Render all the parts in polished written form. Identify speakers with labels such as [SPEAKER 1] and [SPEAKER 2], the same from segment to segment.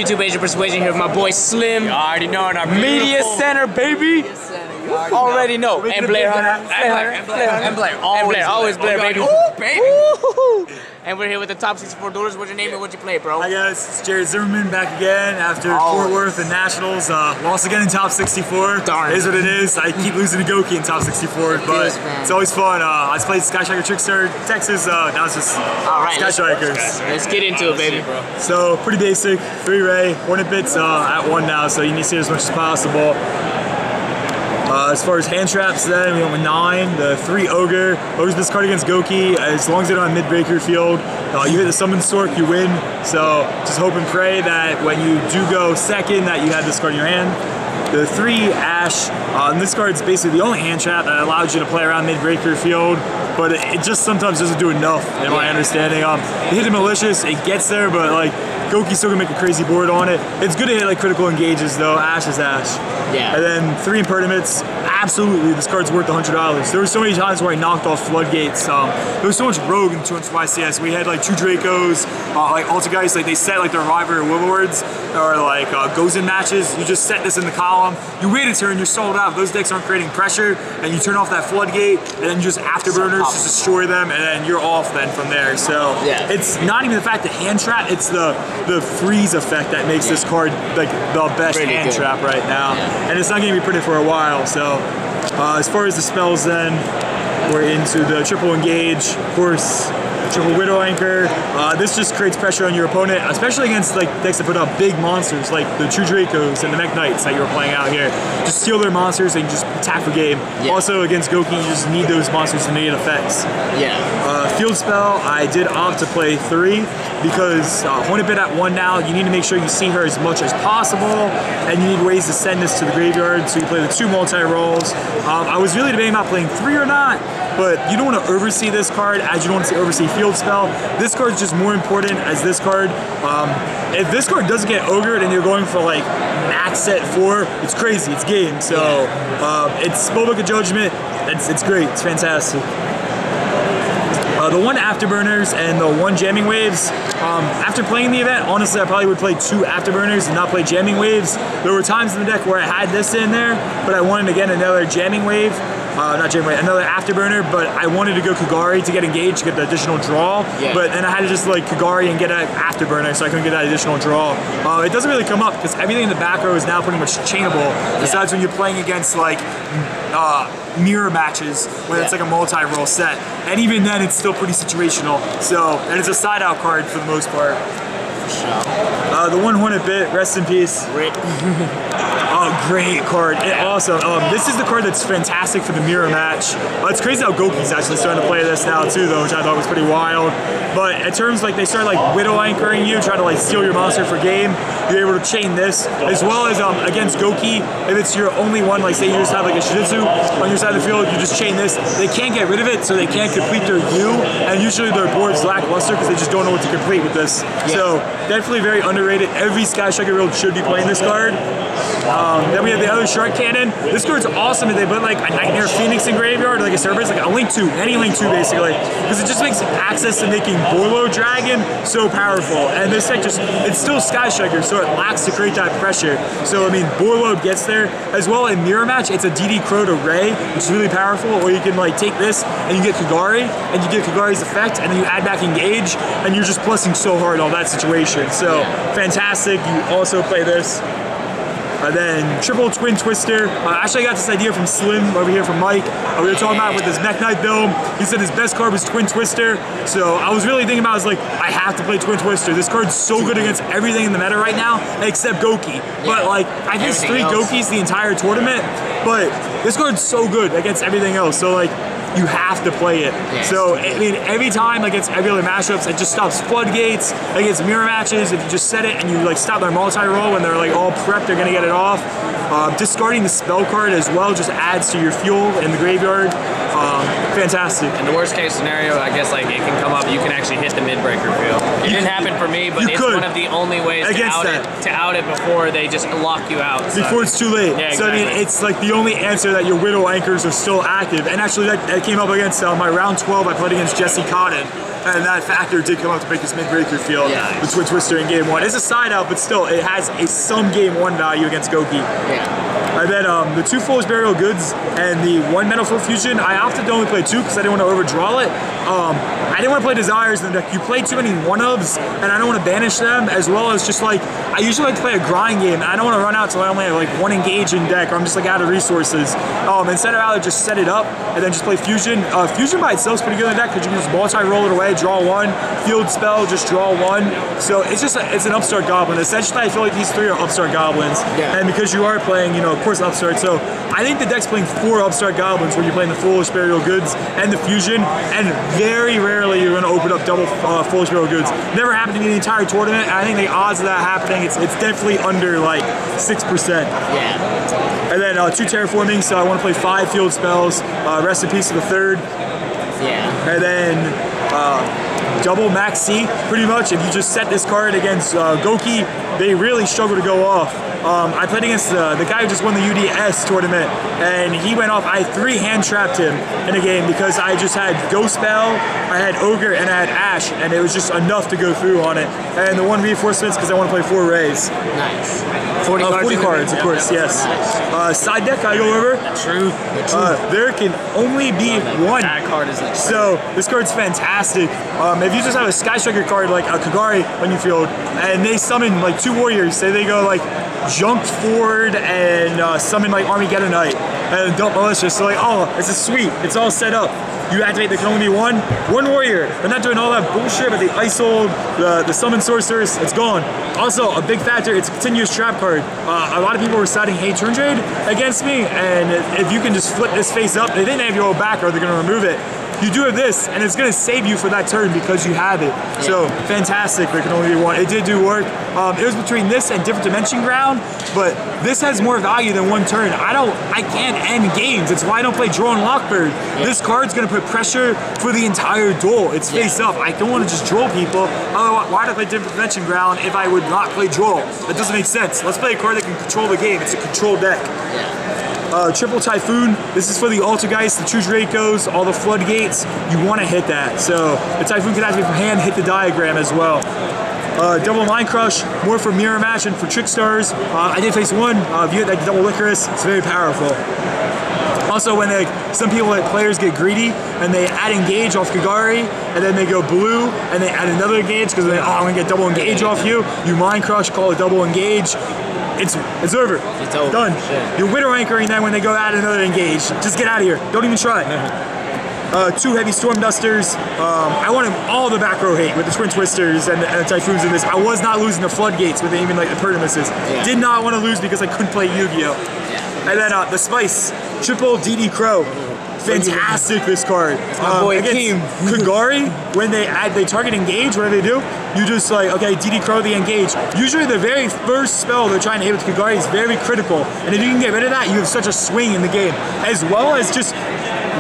[SPEAKER 1] YouTube Asian Persuasion here with my boy Slim.
[SPEAKER 2] You already know in our
[SPEAKER 1] Media Center, baby. Already know. And Blair Hunter.
[SPEAKER 2] And Blair.
[SPEAKER 1] Always Blair, baby.
[SPEAKER 2] Ooh, baby.
[SPEAKER 1] And we're here with the top 64 duelers. What's your name and what you play, bro?
[SPEAKER 3] Hi guys, it's Jarret Zimmerman back again after Fort Worth and Nationals. Lost again in top 64.
[SPEAKER 1] Darn.
[SPEAKER 3] It is what it is. I keep losing to Goki in top 64, but it's always fun. I just played Sky Striker Trickster, Texas. Now it's just Sky Strikers.
[SPEAKER 1] Let's get into it, baby.
[SPEAKER 3] So pretty basic. 3-ray, Hornet Bits at 1 now, so you need to see it as much as possible. As far as hand traps, then we went with 9, the 3 Ogre. Ogre's this card against Goki. As long as they're on mid-breaker field, you hit the Summon Stork, you win. So just hope and pray that when you do go second, that you have this card in your hand. The 3 Ash, and this card's basically the only hand trap that allows you to play around mid-breaker field, but it just sometimes doesn't do enough, in my understanding. You hit the Malicious, it gets there, but like, Goki's still gonna make a crazy board on it. It's good to hit like critical engages though. Ash is Ash.
[SPEAKER 1] Yeah.
[SPEAKER 3] And then 3 Impertinents. Absolutely, this card's worth $100. There were so many times where I knocked off Floodgates. There was so much rogue in 200th YCS. We had like 2 Dracos, like Altergeist, like they set like their River Warlords, or like goes in matches. You just set this in the column. You wait a turn, you're sold out. Those decks aren't creating pressure, and you turn off that Floodgate, and then you just afterburners, just destroy them, and then you're off then from there. So it's not even the fact that hand trap, it's the freeze effect that makes this card like the best hand trap right now. And it's not going to be pretty for a while. So as far as the spells then, we're into the triple engage, of course, triple Widow Anchor. This just creates pressure on your opponent, especially against like decks that put out big monsters like the True Dracos and the Mech Knights that you were playing out here. Just steal their monsters and just attack for game. Also against Goki, you just need those monsters to negate effects. Field spell, I did opt to play 3 because Hornet Bit at 1 now, you need to make sure you see her as much as possible, and you need ways to send this to the graveyard, so you play the 2 multi-rolls. I was really debating about playing 3 or not, but you don't want to oversee this card as you don't want to oversee field spell. This card is just more important as this card. If this card doesn't get ogred and you're going for like max set 4, it's crazy, it's game. So it's Spellbook of Judgment, it's great, it's fantastic. The 1 Afterburners and the 1 Jamming Waves. After playing the event, honestly, I probably would play 2 Afterburners and not play Jamming Waves. There were times in the deck where I had this in there, but I wanted to get another Jamming Wave. Not Jamming Wave, another Afterburner, but I wanted to go Kagari to get engaged, to get the additional draw. But then I had to just like Kagari and get an Afterburner, so I couldn't get that additional draw. It doesn't really come up because everything in the back row is now pretty much chainable, besides when you're playing against like mirror matches where it's like a multi-roll set, and even then it's still pretty situational. So, and it's a side out card for the most part. The 1 Hornet Bit, rest in peace. Great card, awesome. This is the card that's fantastic for the mirror match. It's crazy how Goki's actually starting to play this now too though, which I thought was pretty wild. But in terms like they start like Widow Anchoring you, trying to like steal your monster for game, you're able to chain this, as well as against Goki, if it's your only one, like say you just have like a Shizutsu on your side of the field, you just chain this. They can't get rid of it, so they can't complete their U, and usually their board's lackluster because they just don't know what to complete with this. So definitely very underrated. Every Sky Striker build should be playing this card. Then we have the other Shark Cannon. This card's awesome if they put like a Nightmare Phoenix in graveyard, or like a Cerberus, like a Link 2, any Link 2 basically, because it just makes access to making Borlo Dragon so powerful. And this deck it's still Sky Striker, so it lacks to create that pressure. So I mean, Borlo gets there. As well in Mirror Match, it's a DD Crow to Ray, which is really powerful, or you can like take this and you get Kagari, and you get Kagari's effect, and then you add back Engage, and you're just plussing so hard on that situation. So fantastic. You also play this. Then triple Twin Twister. Actually, I got this idea from Slim over here from Mike. We were talking about with his Mech Knight build. He said his best card was Twin Twister. So I was really thinking about, I was like, I have to play Twin Twister. This card's so good against everything in the meta right now, except Goki. But like, I think it's 3 Gokis the entire tournament, but this card's so good against everything else. So like, you have to play it. So, I mean, every time against every other matchups, it just stops Floodgates. Against mirror matches, if you just set it and you like stop their multi-roll when they're like all prepped, they're gonna get it off. Discarding the spell card as well just adds to your fuel in the graveyard. Fantastic.
[SPEAKER 2] In the worst case scenario, I guess like it can come up, you can actually hit the mid-breaker field. It didn't happen for me, but it's one of the only ways to out it before they just lock you out.
[SPEAKER 3] Before it's too late.
[SPEAKER 2] Yeah, exactly.
[SPEAKER 3] So I mean, it's like the only answer that your Widow Anchors are still active. And actually that came up against my round 12, I played against Jesse Cotton. and that factor did come up to break this mid-breaker field. The Twin Twister in game 1. It's a side out, but still, it has some game 1 value against Goki. And then the 2 Foolish Burial Goods and the 1 Metal Foot Fusion, I opted to only play 2 because I didn't want to overdraw it. I didn't want to play Desires in the deck. You play too many 1-ofs, and I don't want to banish them, as well as just like, I usually like to play a grind game, and I don't want to run out until I only have like 1 engage in deck, or I'm just like out of resources. Instead of rather just set it up, and then just play Fusion. Fusion by itself is pretty good in the deck, because you can just multi-roll it away, draw 1, field spell, just draw 1. So it's just, it's an upstart goblin. Essentially, I feel like these 3 are upstart goblins. And because you are playing, you know, of course, upstart, so I think the deck's playing 4 upstart goblins when you're playing the Foolish Burial Goods and the Fusion, and very rarely you're going to open up double Foolish Burial Goods. Never happened to me the entire tournament, and I think the odds of that happening, it's definitely under like 6%. And then 2 terraforming, so I want to play 5 field spells, rest in peace to the 3rd. And then double max C, pretty much. If you just set this card against Goki, they really struggle to go off. I played against the guy who just won the UDS tournament, and he went off. I 3 hand trapped him in a game because I just had Ghost Spell, I had Ogre, and I had Ash, and it was just enough to go through on it. And the 1 reinforcements because I want to play 4 Rays. 40 cards, of course, yes. Side deck, I go over.
[SPEAKER 2] True.
[SPEAKER 3] There can only be 1.
[SPEAKER 2] That card is like
[SPEAKER 3] so this card's fantastic. If you just have a Sky Striker card like a Kagari on your field, and they summon like 2 warriors, say they go like Junked Ford and summon like Armageddonite and dump Malicious, so like, oh, this is sweet, it's all set up. You activate, there can only be 1 warrior. We're not doing all that bullshit with the Isolde, the Summon Sorcerers, it's gone. Also, a big factor, it's a continuous trap card. A lot of people were citing Hey Turn Trade against me, and if you can just flip this face up, they didn't have your back or they're gonna remove it. You do have this, and it's going to save you for that turn because you have it. So, fantastic, there can only be 1. It did do work. It was between this and Different Dimension Ground, but this has more value than 1 turn. I can't end games. It's why I don't play Draw and Lockbird. This card's going to put pressure for the entire duel. It's face up. I don't want to just draw people. Otherwise, why would I play Different Dimension Ground if I would not play Draw? That doesn't make sense. Let's play a card that can control the game. It's a control deck. Triple Typhoon, this is for the Altergeist, the 2 Dracos, all the Floodgates. You want to hit that. So the Typhoon can activate from hand, hit the diagram as well. Double Mind Crush, more for Mirror Match and for Trickstars. I did face 1, view it like double Licorice, it's very powerful. Also, when some people, players get greedy and they add engage off Kagari, and then they go blue and they add another engage because they, I'm gonna get double engage off you. You Mind Crush, call it double engage. It's over. It's over. Done. Shit. You're Widow Anchoring them when they go add another engage. Just get out of here. Don't even try. 2 heavy Storm Dusters. I wanted all the back row hate with the Twin Twisters and the Typhoons in this. I was not losing the Floodgates with even like the Pertimuses. Did not want to lose because I couldn't play Yu-Gi-Oh. And then the Spice. Triple DD Crow. Fantastic, this card. Against Kagari, when they target engage, what do? You just like, okay, DD Crow the engage. Usually the very first spell they're trying to hit with Kagari is very critical. And if you can get rid of that, you have such a swing in the game. As well as just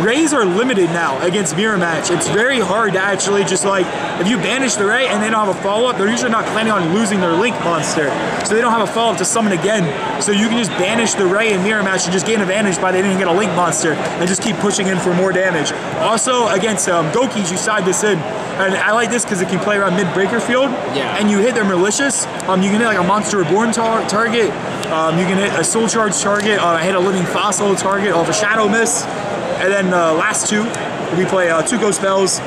[SPEAKER 3] Rays are limited now against Mirror Match. It's very hard to actually just like, if you banish the Ray and they don't have a follow-up, they're usually not planning on losing their Link monster. So they don't have a follow-up to summon again. So you can just banish the Ray in Mirror Match and just gain advantage by they didn't get a Link monster and just keep pushing in for more damage. Also against Gokis, you side this in. And I like this because it can play around mid-breaker field. And you hit their Malicious. You can hit like a Monster Reborn target. You can hit a Soul Charge target. I hit a Living Fossil target off a Shadow Mist. And then last 2, we play 2 Ghost Spells.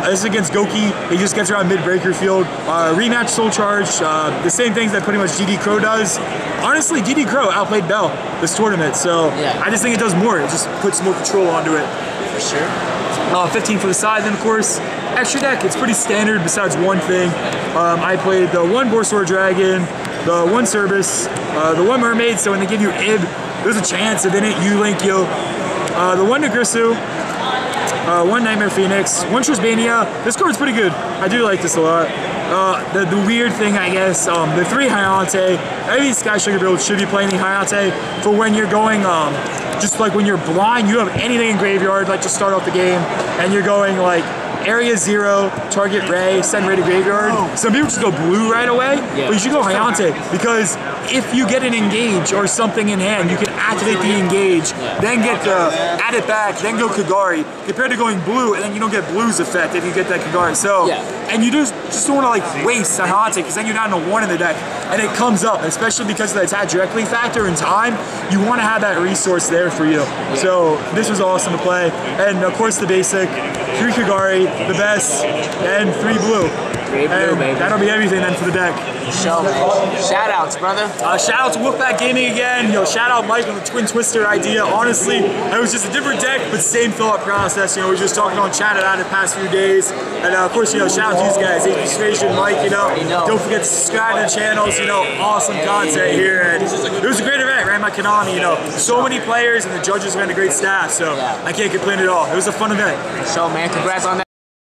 [SPEAKER 3] This is against Goki. He just gets around mid-breaker field. Rematch Soul Charge. The same things that pretty much DD Crow does. Honestly, DD Crow outplayed Bell this tournament. So I just think it does more. It just puts more control onto it.
[SPEAKER 2] For sure.
[SPEAKER 3] 15 for the side, then of course. Extra deck, it's pretty standard besides 1 thing. I played the 1 Borsor Dragon, the 1 Cerberus, the 1 Mermaid, so when they give you Ib, there's a chance that they didn't U-Link you. The 1 Nagrisu, 1 Nightmare Phoenix, 1 Trisbania. This card's pretty good. I do like this a lot. The weird thing, I guess, the 3 Hayate. Every Sky Sugar build should be playing the Hayate for when you're going, just like when you're blind, you have anything in graveyard, like to start off the game, and you're going like area 0, target Ray, send Ray to graveyard. Some people just go blue right away, but you should go Hayate, because if you get an engage or something in hand, you can activate the engage, then get add it back, then go Kagari, compared to going blue, and then you don't get blue's effect if you get that Kagari. So, and you just don't want to like waste Hayate, because then you're down to 1 in the deck, and it comes up, especially because of the attack directly factor in time, you want to have that resource there for you. So this was awesome to play, and of course the basic, 3 Kagari, the best, and 3 blue. And that'll be everything then for the deck.
[SPEAKER 1] So, shout outs, brother.
[SPEAKER 3] Shout out to Wolfpack Gaming again. Shout out Mike on the Twin Twister idea. Honestly, it was just a different deck, but same thought process. We were just talking on chat about it the past few days. And of course, shout out to these guys, Administration, Mike, don't forget to subscribe to the channels, awesome content here. And it was a great event, ran by Konami, so many players, and the judges ran a great staff, so I can't complain at all. It was a fun event.
[SPEAKER 1] So, man, congrats on that.